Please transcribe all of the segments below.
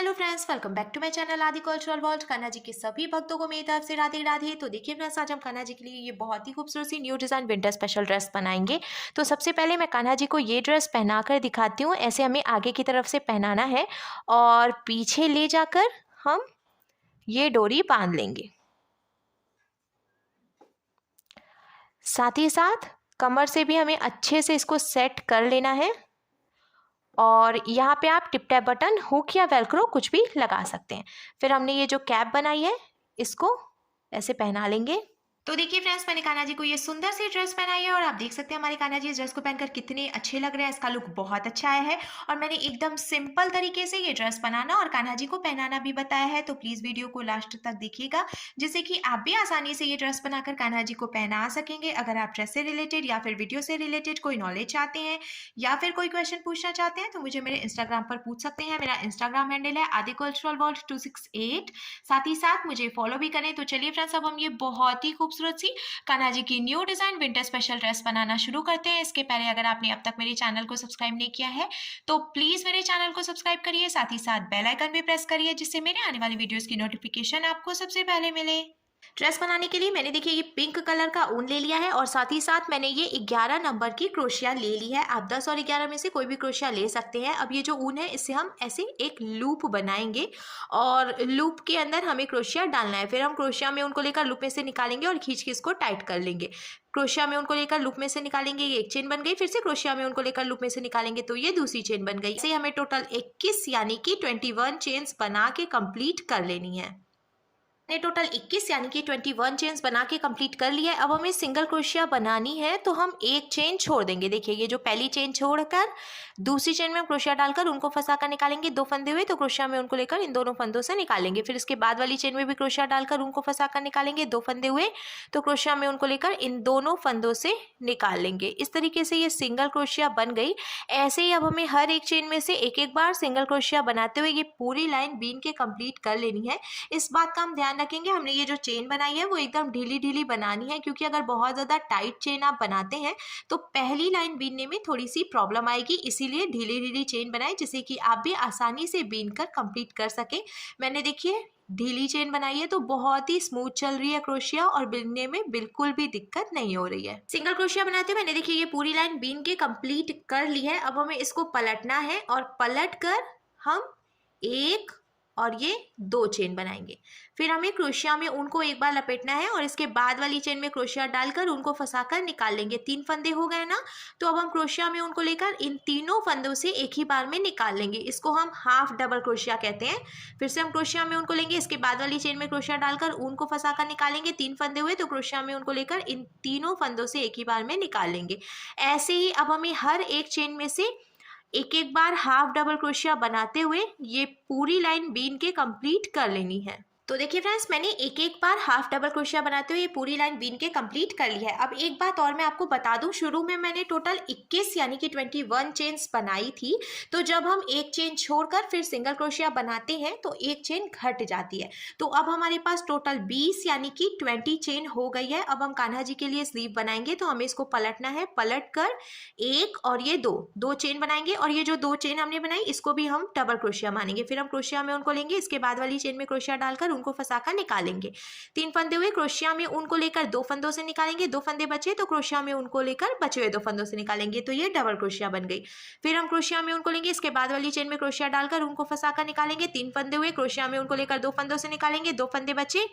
Hello friends, welcome back to my channel Aadi Cultural World. Kanha ji के सभी भक्तों को मेरी तरफ से राधे राधे। तो देखिए फ्रेंड्स, आज हम कान्हा जी के लिए ये बहुत ही खूबसूरत सी new design winter special dress बनाएंगे। तो सबसे पहले मैं कान्हा जी को ये ड्रेस पहनाकर दिखाती हूँ। ऐसे हमें आगे की तरफ से पहनाना है और पीछे ले जाकर हम ये डोरी बांध लेंगे। साथ ही साथ कमर से भी हमें अच्छे से इसको सेट कर लेना है और यहाँ पे आप टिप टैप बटन, हुक या वेलक्रो कुछ भी लगा सकते हैं। फिर हमने ये जो कैप बनाई है इसको ऐसे पहना लेंगे। तो देखिए फ्रेंड्स, मैंने कान्हा जी को ये सुंदर सी ड्रेस पहनाई है और आप देख सकते हैं हमारे कान्हा जी इस ड्रेस को पहनकर कितने अच्छे लग रहे हैं। इसका लुक बहुत अच्छा आया है और मैंने एकदम सिंपल तरीके से ये ड्रेस बनाना और कान्हा जी को पहनाना भी बताया है। तो प्लीज़ वीडियो को लास्ट तक देखिएगा, जिससे कि आप भी आसानी से ये ड्रेस बनाकर कान्हा जी को पहना सकेंगे। अगर आप ड्रेस से रिलेटेड या फिर वीडियो से रिलेटेड कोई नॉलेज चाहते हैं या फिर कोई क्वेश्चन पूछना चाहते हैं तो मुझे मेरे इंस्टाग्राम पर पूछ सकते हैं। मेरा इंस्टाग्राम हैंडल है आदि कल्चरल वर्ल्ड 268। साथ ही साथ मुझे फॉलो भी करें। तो चलिए फ्रेंड्स, अब हम ये बहुत ही खूबसूरत सी कान्हा जी की new design winter special dress बनाना शुरू करते हैं। इसके पहले अगर आपने अब तक मेरे चैनल को सब्सक्राइब नहीं किया है तो प्लीज मेरे चैनल को सब्सक्राइब करिए, साथ ही साथ बेल आइकन भी प्रेस करिए, जिससे मेरे आने वाली वीडियोस की नोटिफिकेशन आपको सबसे पहले मिले। ड्रेस बनाने के लिए मैंने देखिए ये पिंक कलर का ऊन ले लिया है और साथ ही साथ मैंने ये 11 नंबर की क्रोशिया ले ली है। आप 10 और 11 में से कोई भी क्रोशिया ले सकते हैं। अब ये जो ऊन है इससे हम ऐसे एक लूप बनाएंगे और लूप के अंदर हमें क्रोशिया डालना है। फिर हम क्रोशिया में उनको लेकर लूप में से निकालेंगे और खींच के इसको टाइट कर लेंगे। क्रोशिया में उनको लेकर लूप में से निकालेंगे, ये एक चेन बन गई। फिर से क्रोशिया में उनको लेकर लूप में से निकालेंगे तो ये दूसरी चेन बन गई। इसे हमें टोटल 21 यानी कि 21 चेन्स बना के कंप्लीट कर लेनी है। ने टोटल 21 यानी कि 21 चेन्स बना के कंप्लीट कर लिया है। अब हमें सिंगल क्रोशिया बनानी है तो हम एक चेन छोड़ देंगे। देखिए ये जो पहली चेन छोड़कर दूसरी चेन में हम क्रोशिया डालकर उनको फंसा कर निकालेंगे। 2 फंदे हुए तो क्रोशिया में उनको लेकर इन दोनों फंदों से निकालेंगे। फिर इसके बाद वाली चेन में भी क्रोशिया डालकर उनको फंसा कर निकालेंगे। 2 फंदे हुए तो क्रोशिया में उनको लेकर इन दोनों फंदों से निकाल लेंगे। इस तरीके से ये सिंगल क्रोशिया बन गई। ऐसे ही अब हमें हर एक चेन में से एक एक बार सिंगल क्रोशिया बनाते हुए ये पूरी लाइन बीन के कंप्लीट कर लेनी है। इस बात का हम ध्यान रखेंगे, हमने ये जो चेन बनाई है वो एकदम ढीली ढीली बनानी है, क्योंकि अगर बहुत ज़्यादा टाइट चेन आप बनाते हैं तो पहली लाइन बीनने में थोड़ी सी प्रॉब्लम आएगी। इसीलिए ढीली ढीली चेन बनाएं, जिससे कि आप भी आसानी से बीन कर कंप्लीट कर सकें। मैंने देखिए ढीली चेन बनाई है तो बहुत ही स्मूथ चल रही है क्रोशिया और बिनने में बिल्कुल भी दिक्कत नहीं हो रही है। सिंगल क्रोशिया बनाते हुए मैंने देखिए ये पूरी लाइन बीन के कंप्लीट कर ली है। अब हमें इसको पलटना है और पलट कर हम एक और ये 2 चेन बनाएंगे। फिर हमें क्रोशिया में उनको एक बार लपेटना है और इसके बाद वाली चेन में क्रोशिया डालकर उनको फंसाकर निकाल लेंगे। 3 फंदे हो गए ना, तो अब हम क्रोशिया में उनको लेकर इन तीनों फंदों से एक ही बार में निकाल लेंगे। इसको हम हाफ डबल क्रोशिया कहते हैं। फिर से हम क्रोशिया में उनको लेंगे, इसके बाद वाली चेन में क्रोशिया डालकर उनको फंसाकर निकालेंगे। 3 फंदे हुए तो क्रोशिया में उनको लेकर इन तीनों फंदों से एक ही बार में निकाल लेंगे। ऐसे ही अब हमें हर एक चेन में से एक एक बार हाफ डबल क्रोशिया बनाते हुए ये पूरी लाइन बीन के कंप्लीट कर लेनी है। तो देखिए फ्रेंड्स, मैंने एक एक बार हाफ डबल क्रोशिया बनाते हुए ये पूरी लाइन बीन के कंप्लीट कर ली है। अब एक बात और मैं आपको बता दूं, शुरू में मैंने टोटल 21 यानी कि 21 चेन्स बनाई थी। तो जब हम एक चेन छोड़कर फिर सिंगल क्रोशिया बनाते हैं तो एक चेन घट जाती है। तो अब हमारे पास टोटल 20 यानी कि 20 चेन हो गई है। अब हम कान्हा जी के लिए स्लीव बनाएंगे तो हमें इसको पलटना है। पलट कर एक और ये दो चेन बनाएंगे और ये जो 2 चेन हमने बनाई इसको भी हम डबल क्रोशिया मानेंगे। फिर हम क्रोशिया में उनको लेंगे, इसके बाद वाली चेन में क्रोशिया डालकर उनको फंसाकर निकालेंगे। 3 फंदे हुए क्रोशिया में उनको लेकर 2 फंदों से निकालेंगे। 2 फंदे बचे तो क्रोशिया में उनको लेकर बचे हुए 2 फंदों से निकालेंगे, तो ये डबल क्रोशिया बन गई। फिर हम क्रोशिया में उनको लेंगे, इसके बाद वाली चेन में क्रोशिया डालकर उनको फंसाकर निकालेंगे। 3 फंदे हुए क्रोशिया में उनको लेकर 2 फंदों से निकालेंगे। 2 फंदे बचे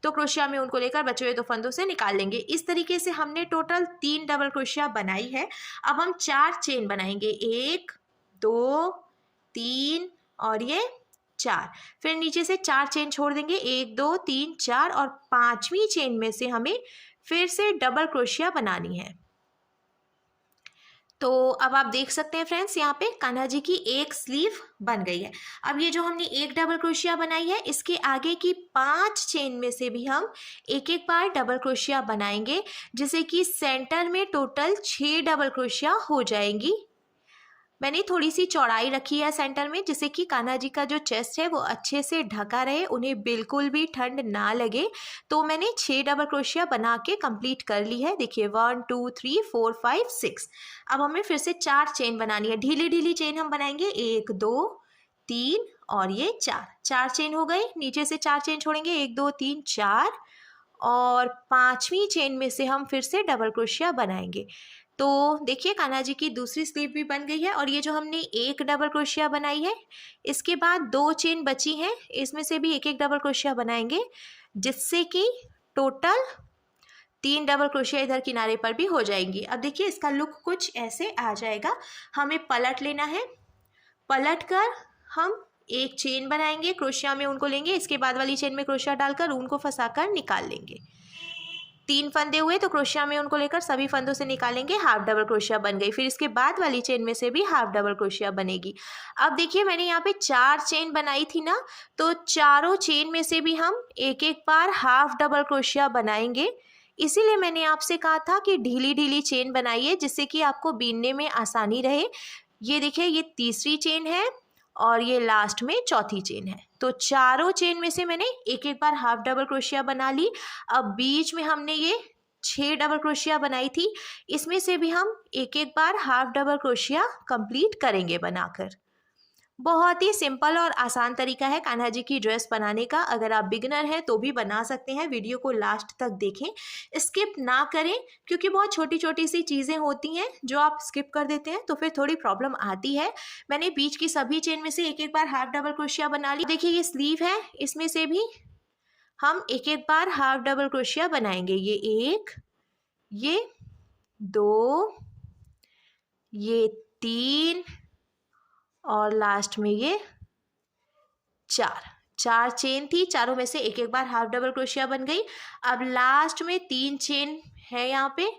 तो क्रोशिया में उनको लेकर बचे हुए 2 फंदों से निकाल लेंगे। इस तरीके से हमने टोटल 3 डबल क्रोशिया बनाई है। अब हम 4 चेन बनाएंगे, 1 2 3 और ये 4। फिर नीचे से 4 चेन छोड़ देंगे, 1 2 3 4 और 5वीं चेन में से हमें फिर से डबल क्रोशिया बनानी है। तो अब आप देख सकते हैं फ्रेंड्स, यहाँ पे कान्हा जी की एक स्लीव बन गई है। अब ये जो हमने एक डबल क्रोशिया बनाई है इसके आगे की 5 चेन में से भी हम एक एक बार डबल क्रोशिया बनाएंगे, जिससे कि सेंटर में टोटल 6 डबल क्रोशिया हो जाएंगी। मैंने थोड़ी सी चौड़ाई रखी है सेंटर में, जिससे कि कान्हा जी का जो चेस्ट है वो अच्छे से ढका रहे, उन्हें बिल्कुल भी ठंड ना लगे। तो मैंने 6 डबल क्रोशिया बना के कंप्लीट कर ली है। देखिए 1 2 3 4 5 6। अब हमें फिर से 4 चेन बनानी है। ढीली ढीली चेन हम बनाएंगे, 1 2 3 और ये 4 चेन हो गई। नीचे से 4 चेन छोड़ेंगे, 1 2 3 4, और 5वीं चेन में से हम फिर से डबल क्रोशिया बनाएंगे। तो देखिए कान्हा जी की दूसरी स्लीव भी बन गई है, और ये जो हमने एक डबल क्रोशिया बनाई है, इसके बाद 2 चेन बची हैं, इसमें से भी एक एक डबल क्रोशिया बनाएंगे, जिससे कि टोटल 3 डबल क्रोशिया इधर किनारे पर भी हो जाएंगी। अब देखिए इसका लुक कुछ ऐसे आ जाएगा। हमें पलट लेना है, पलट कर हम एक चेन बनाएंगे, क्रोशिया में उनको लेंगे, इसके बाद वाली चेन में क्रोशिया डालकर ऊन को फंसाकर निकाल लेंगे। 3 फंदे हुए तो क्रोशिया में उनको लेकर सभी फंदों से निकालेंगे, हाफ डबल क्रोशिया बन गई। फिर इसके बाद वाली चेन में से भी हाफ डबल क्रोशिया बनेगी। अब देखिए मैंने यहाँ पे 4 चेन बनाई थी ना, तो चारों चेन में से भी हम एक एक बार हाफ डबल क्रोशिया बनाएंगे। इसीलिए मैंने आपसे कहा था कि ढीली ढीली चेन बनाइए, जिससे कि आपको बीनने में आसानी रहे। ये देखिए ये तीसरी चेन है और ये लास्ट में चौथी चेन है। तो चारों चेन में से मैंने एक एक बार हाफ डबल क्रोशिया बना ली। अब बीच में हमने ये 6 डबल क्रोशिया बनाई थी, इसमें से भी हम एक एक बार हाफ डबल क्रोशिया कंप्लीट करेंगे बनाकर। बहुत ही सिंपल और आसान तरीका है कान्हा जी की ड्रेस बनाने का। अगर आप बिगिनर हैं तो भी बना सकते हैं। वीडियो को लास्ट तक देखें, स्किप ना करें, क्योंकि बहुत छोटी छोटी सी चीज़ें होती हैं जो आप स्किप कर देते हैं तो फिर थोड़ी प्रॉब्लम आती है। मैंने बीच की सभी चेन में से एक एक बार हाफ डबल क्रोशिया बना ली। देखिए ये स्लीव है, इसमें से भी हम एक एक बार हाफ डबल क्रोशिया बनाएंगे। ये 1, ये 2, ये 3 और लास्ट में ये 4 चेन थी, चारों में से एक एक बार हाफ डबल क्रोशिया बन गई। अब लास्ट में 3 चेन है यहाँ पे,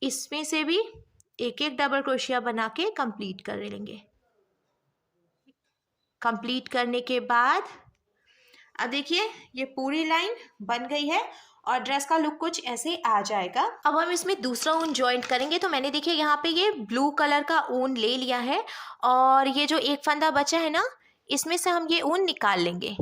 इसमें से भी एक एक डबल क्रोशिया बना के कंप्लीट कर लेंगे। कंप्लीट करने के बाद अब देखिए ये पूरी लाइन बन गई है और ड्रेस का लुक कुछ ऐसे आ जाएगा। अब हम इसमें दूसरा ऊन ज्वाइंट करेंगे। तो मैंने देखिए यहाँ पे ये ब्लू कलर का ऊन ले लिया है, और ये जो एक फंदा बचा है ना, इसमें से हम ये ऊन निकाल लेंगे।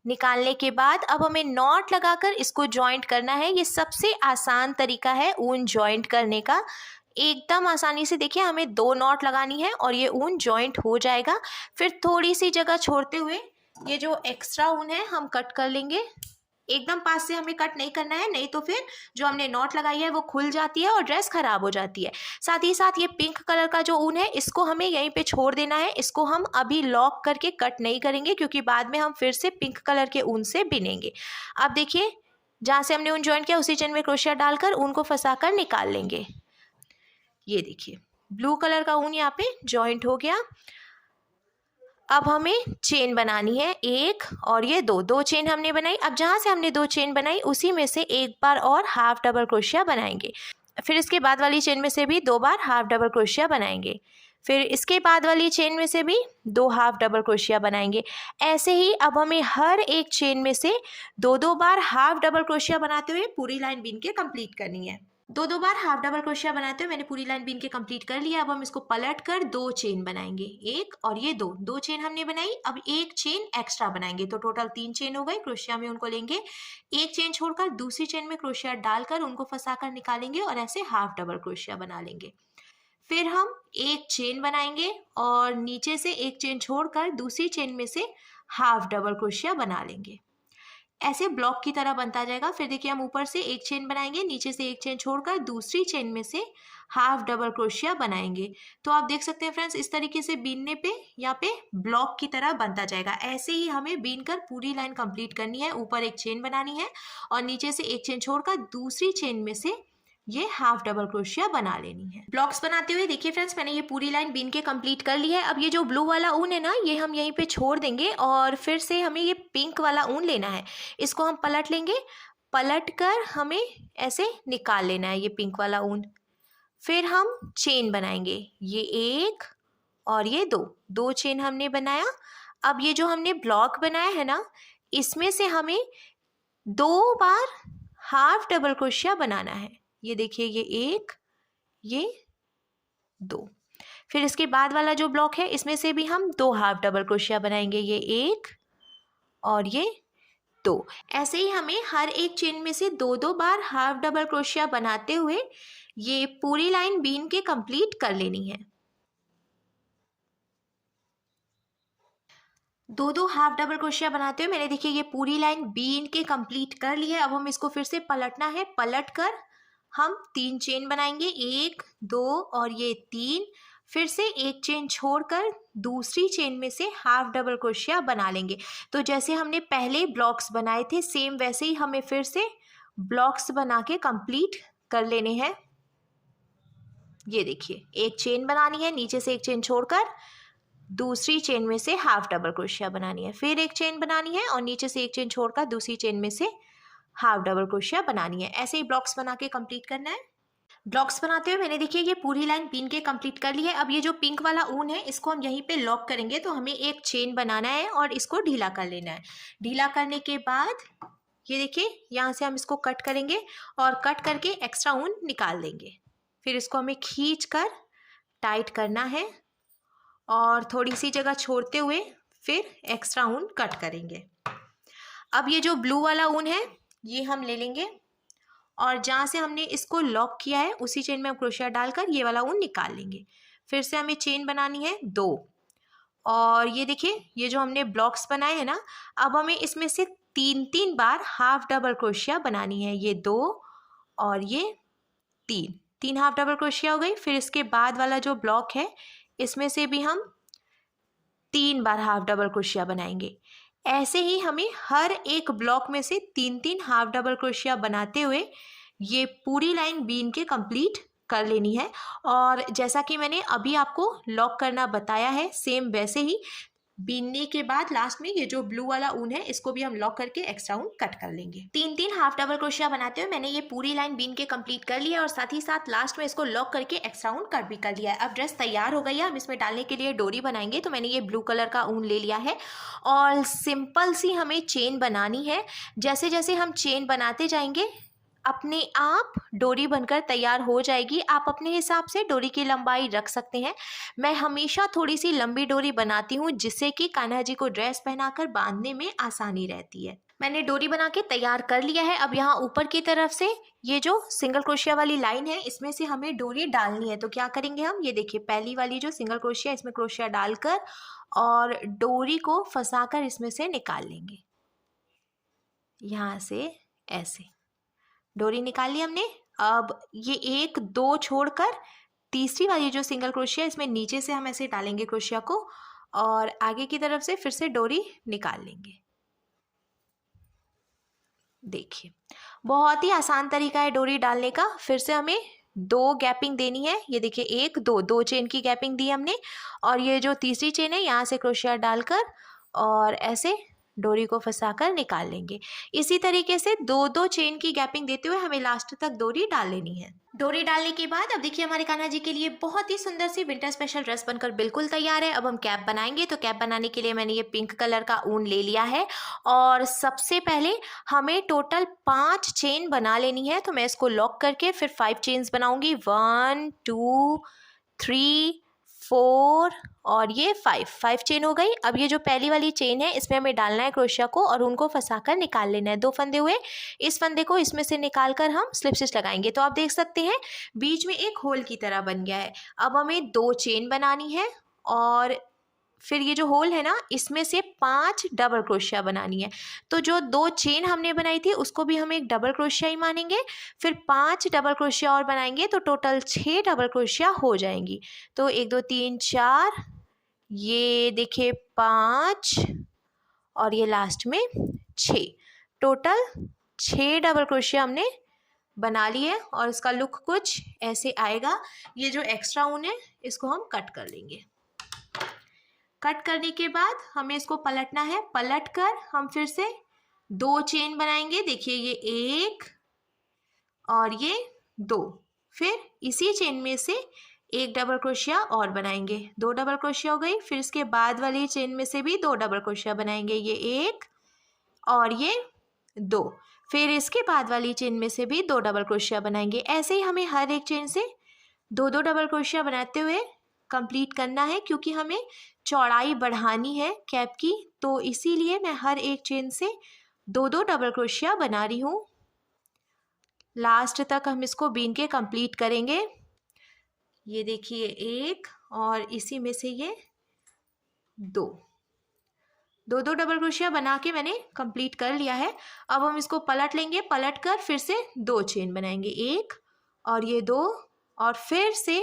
निकालने के बाद अब हमें नॉट लगाकर इसको ज्वाइंट करना है। ये सबसे आसान तरीका है ऊन ज्वाइंट करने का। एकदम आसानी से देखिए हमें 2 नॉट लगानी है और ये ऊन ज्वाइंट हो जाएगा। फिर थोड़ी सी जगह छोड़ते हुए ये जो एक्स्ट्रा ऊन है हम कट कर लेंगे। एकदम पास से हमें कट नहीं करना है, नहीं तो फिर जो हमने नॉट लगाई है वो खुल जाती है और ड्रेस खराब हो जाती है। साथ ही साथ ये पिंक कलर का जो ऊन है इसको हमें यहीं पे छोड़ देना है। इसको हम अभी लॉक करके कट नहीं करेंगे, क्योंकि बाद में हम फिर से पिंक कलर के ऊन से बिनेंगे। अब देखिए जहाँ से हमने ऊन ज्वाइंट किया उसी चेन में क्रोशिया डालकर ऊन को फंसाकर निकाल लेंगे। ये देखिए ब्लू कलर का ऊन यहाँ पे ज्वाइंट हो गया। अब हमें चेन बनानी है 1 और ये 2 चेन हमने बनाई। अब जहाँ से हमने 2 चेन बनाई उसी में से एक बार और हाफ डबल क्रोशिया बनाएंगे। फिर इसके बाद वाली चेन में से भी 2 बार हाफ डबल क्रोशिया बनाएंगे। फिर इसके बाद वाली चेन में से भी 2 हाफ डबल क्रोशिया बनाएंगे। ऐसे ही अब हमें हर एक चेन में से 2 बार हाफ डबल क्रोशिया बनाते हुए पूरी लाइन बीन के कंप्लीट करनी है। 2 बार हाफ डबल क्रोशिया बनाते हुए मैंने पूरी लाइन बीन के कंप्लीट कर लिया। अब हम इसको पलट कर 2 चेन बनाएंगे, 1 और ये 2 चेन हमने बनाई। अब एक चेन एक्स्ट्रा बनाएंगे, तो टोटल 3 चेन हो गई। क्रोशिया में उनको लेंगे, एक चेन छोड़कर दूसरी चेन में क्रोशिया डालकर उनको फंसाकर निकालेंगे और ऐसे हाफ डबल क्रोशिया बना लेंगे। फिर हम एक चेन बनाएंगे और नीचे से एक चेन छोड़कर दूसरी चेन में से हाफ डबल क्रोशिया बना लेंगे। ऐसे ब्लॉक की तरह बनता जाएगा। फिर देखिए हम ऊपर से एक चेन बनाएंगे, नीचे से एक चेन छोड़कर दूसरी चेन में से हाफ डबल क्रोशिया बनाएंगे। तो आप देख सकते हैं फ्रेंड्स, इस तरीके से बीनने पे यहाँ पे ब्लॉक की तरह बनता जाएगा। ऐसे ही हमें बीन कर पूरी लाइन कंप्लीट करनी है। ऊपर एक चेन बनानी है और नीचे से एक चेन छोड़कर दूसरी चेन में से ये हाफ डबल क्रोशिया बना लेनी है। ब्लॉक्स बनाते हुए देखिए फ्रेंड्स मैंने ये पूरी लाइन बीन के कंप्लीट कर ली है। अब ये जो ब्लू वाला ऊन है ना, ये हम यहीं पे छोड़ देंगे और फिर से हमें ये पिंक वाला ऊन लेना है। इसको हम पलट लेंगे, पलट कर हमें ऐसे निकाल लेना है ये पिंक वाला ऊन। फिर हम चेन बनाएंगे, ये 1 और ये 2 चेन हमने बनाया। अब ये जो हमने ब्लॉक बनाया है ना, इसमें से हमें 2 बार हाफ डबल क्रोशिया बनाना है। ये देखिए ये 1, ये 2। फिर इसके बाद वाला जो ब्लॉक है इसमें से भी हम 2 हाफ डबल क्रोशिया बनाएंगे, ये 1 और ये 2। ऐसे ही हमें हर एक चेन में से 2 बार हाफ डबल क्रोशिया बनाते हुए ये पूरी लाइन बीन के कंप्लीट कर लेनी है। दो दो हाफ डबल क्रोशिया बनाते हुए मैंने देखिए ये पूरी लाइन बीन के कंप्लीट कर ली है। अब हम इसको फिर से पलटना है, पलट कर हम 3 चेन बनाएंगे, 1 2 और ये 3। फिर से एक चेन छोड़कर दूसरी चेन में से हाफ डबल क्रोशिया बना लेंगे। तो जैसे हमने पहले ब्लॉक्स बनाए थे सेम वैसे ही हमें फिर से ब्लॉक्स बना के कंप्लीट कर लेने हैं। ये देखिए एक चेन बनानी है, नीचे से एक चेन छोड़कर दूसरी चेन में से हाफ डबल क्रोशिया बनानी है, फिर एक चेन बनानी है और नीचे से एक चेन छोड़कर दूसरी चेन में से हाफ डबल क्रोशिया बनानी है। ऐसे ही ब्लॉक्स बना के कंप्लीट करना है। ब्लॉक्स बनाते हुए मैंने देखिए ये पूरी लाइन बीन के कंप्लीट कर ली है। अब ये जो पिंक वाला ऊन है इसको हम यहीं पे लॉक करेंगे, तो हमें एक चेन बनाना है और इसको ढीला कर लेना है। ढीला करने के बाद ये देखिए यहाँ से हम इसको कट करेंगे और कट करके एक्स्ट्रा ऊन निकाल देंगे। फिर इसको हमें खींच कर टाइट करना है और थोड़ी सी जगह छोड़ते हुए फिर एक्स्ट्रा ऊन कट करेंगे। अब ये जो ब्लू वाला ऊन है ये हम ले लेंगे और जहाँ से हमने इसको लॉक किया है उसी चेन में हम क्रोशिया डालकर ये वाला ऊन निकाल लेंगे। फिर से हमें चेन बनानी है 2 और ये देखिए ये जो हमने ब्लॉक्स बनाए हैं ना, अब हमें इसमें से 3 बार हाफ डबल क्रोशिया बनानी है। ये 2 और ये 3 हाफ डबल क्रोशिया हो गई। फिर इसके बाद वाला जो ब्लॉक है इसमें से भी हम 3 बार हाफ डबल क्रोशिया बनाएंगे। ऐसे ही हमें हर एक ब्लॉक में से 3 हाफ डबल क्रोशिया बनाते हुए ये पूरी लाइन बीन के कंप्लीट कर लेनी है। और जैसा कि मैंने अभी आपको लॉक करना बताया है सेम वैसे ही बीनने के बाद लास्ट में ये जो ब्लू वाला ऊन है इसको भी हम लॉक करके एक्स्ट्रा ऊन कट कर लेंगे। 3 हाफ डबल क्रोशिया बनाते हुए मैंने ये पूरी लाइन बीन के कंप्लीट कर लिया और साथ ही साथ लास्ट में इसको लॉक करके एक्स्ट्रा ऊन कट भी कर लिया है। अब ड्रेस तैयार हो गई है, हम इसमें डालने के लिए डोरी बनाएंगे। तो मैंने ये ब्लू कलर का ऊन ले लिया है और सिंपल सी हमें चेन बनानी है। जैसे जैसे हम चेन बनाते जाएंगे अपने आप डोरी बनकर तैयार हो जाएगी। आप अपने हिसाब से डोरी की लंबाई रख सकते हैं। मैं हमेशा थोड़ी सी लंबी डोरी बनाती हूँ जिससे कि कान्हा जी को ड्रेस पहनाकर बांधने में आसानी रहती है। मैंने डोरी बना के तैयार कर लिया है। अब यहाँ ऊपर की तरफ से ये जो सिंगल क्रोशिया वाली लाइन है इसमें से हमें डोरी डालनी है। तो क्या करेंगे हम, ये देखिए पहली वाली जो सिंगल क्रोशिया इसमें क्रोशिया डालकर और डोरी को फंसाकर इसमें से निकाल लेंगे। यहाँ से ऐसे डोरी निकाल ली हमने। अब ये 1 2 छोड़कर तीसरी वाली जो सिंगल क्रोशिया इसमें नीचे से हम ऐसे डालेंगे क्रोशिया को और आगे की तरफ से फिर से डोरी निकाल लेंगे। देखिए बहुत ही आसान तरीका है डोरी डालने का। फिर से हमें 2 गैपिंग देनी है। ये देखिए 1 2 चेन की गैपिंग दी हमने और ये जो तीसरी चेन है यहाँ से क्रोशिया डालकर और ऐसे डोरी को फंसाकर निकाल लेंगे। इसी तरीके से 2 चेन की गैपिंग देते हुए हमें लास्ट तक डोरी डाल लेनी है। डोरी डालने के बाद अब देखिए हमारे कान्हा जी के लिए बहुत ही सुंदर सी विंटर स्पेशल ड्रेस बनकर बिल्कुल तैयार है। अब हम कैप बनाएंगे। तो कैप बनाने के लिए मैंने ये पिंक कलर का ऊन ले लिया है और सबसे पहले हमें टोटल 5 चेन बना लेनी है। तो मैं इसको लॉक करके फिर 5 चेन्स बनाऊंगी। 1 2 3 4 और ये 5 चेन हो गई। अब ये जो पहली वाली चेन है इसमें हमें डालना है क्रोशिया को और उनको फंसाकर निकाल लेना है। 2 फंदे हुए, इस फंदे को इसमें से निकाल कर हम स्लिप स्टिच लगाएंगे। तो आप देख सकते हैं बीच में एक होल की तरह बन गया है। अब हमें 2 चेन बनानी है और फिर ये जो होल है ना इसमें से 5 डबल क्रोशिया बनानी है। तो जो 2 चेन हमने बनाई थी उसको भी हम एक डबल क्रोशिया ही मानेंगे। फिर 5 डबल क्रोशिया और बनाएंगे तो टोटल 6 डबल क्रोशिया हो जाएंगी। तो 1 2 3 4, ये देखिए 5 और ये लास्ट में 6, टोटल 6 डबल क्रोशिया हमने बना ली है और इसका लुक कुछ ऐसे आएगा। ये जो एक्स्ट्रा ऊन है इसको हम कट कर लेंगे। कट करने के बाद हमें इसको पलटना है। पलट कर हम फिर से 2 चेन बनाएंगे। देखिए ये 1 और ये 2, फिर इसी चेन में से एक डबल क्रोशिया और बनाएंगे। 2 डबल क्रोशिया हो गई। फिर इसके बाद वाली चेन में से भी 2 डबल क्रोशिया बनाएंगे। ये 1 और ये 2, फिर इसके बाद वाली चेन में से भी 2 डबल क्रोशिया बनाएंगे। ऐसे ही हमें हर एक चेन से 2 डबल क्रोशिया बनाते हुए कंप्लीट करना है क्योंकि हमें चौड़ाई बढ़ानी है कैप की। तो इसीलिए मैं हर एक चेन से 2 डबल क्रोशिया बना रही हूँ। लास्ट तक हम इसको बीन के कंप्लीट करेंगे। ये देखिए 1 और इसी में से ये 2, दो डबल क्रोशिया बना के मैंने कंप्लीट कर लिया है। अब हम इसको पलट लेंगे, पलट कर फिर से 2 चेन बनाएंगे, 1 और ये 2, और फिर से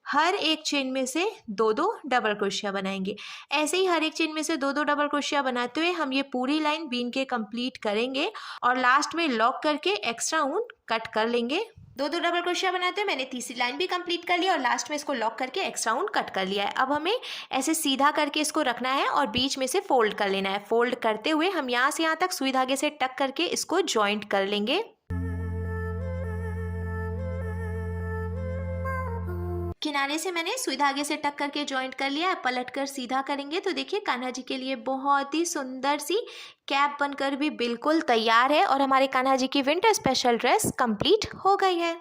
हर एक चेन में से 2 डबल क्रोशिया बनाएंगे। ऐसे ही हर एक चेन में से 2 डबल क्रोशिया बनाते हुए हम ये पूरी लाइन बीन के कंप्लीट करेंगे और लास्ट में लॉक करके एक्स्ट्रा ऊन कट कर लेंगे। 2 डबल क्रोशिया बनाते हुए मैंने तीसरी लाइन भी कंप्लीट कर लिया और लास्ट में इसको लॉक करके एक्स्ट्रा ऊन कट कर लिया है। अब हमें ऐसे सीधा करके इसको रखना है और बीच में से फोल्ड कर लेना है। फोल्ड करते हुए हम यहाँ से यहाँ तक सुई धागे से टक करके इसको ज्वाइंट कर लेंगे। किनारे से मैंने सुई धागे से टक करके ज्वाइंट कर लिया है। पलट कर सीधा करेंगे तो देखिए कान्हा जी के लिए बहुत ही सुंदर सी कैप बनकर भी बिल्कुल तैयार है और हमारे कान्हा जी की विंटर स्पेशल ड्रेस कंप्लीट हो गई है।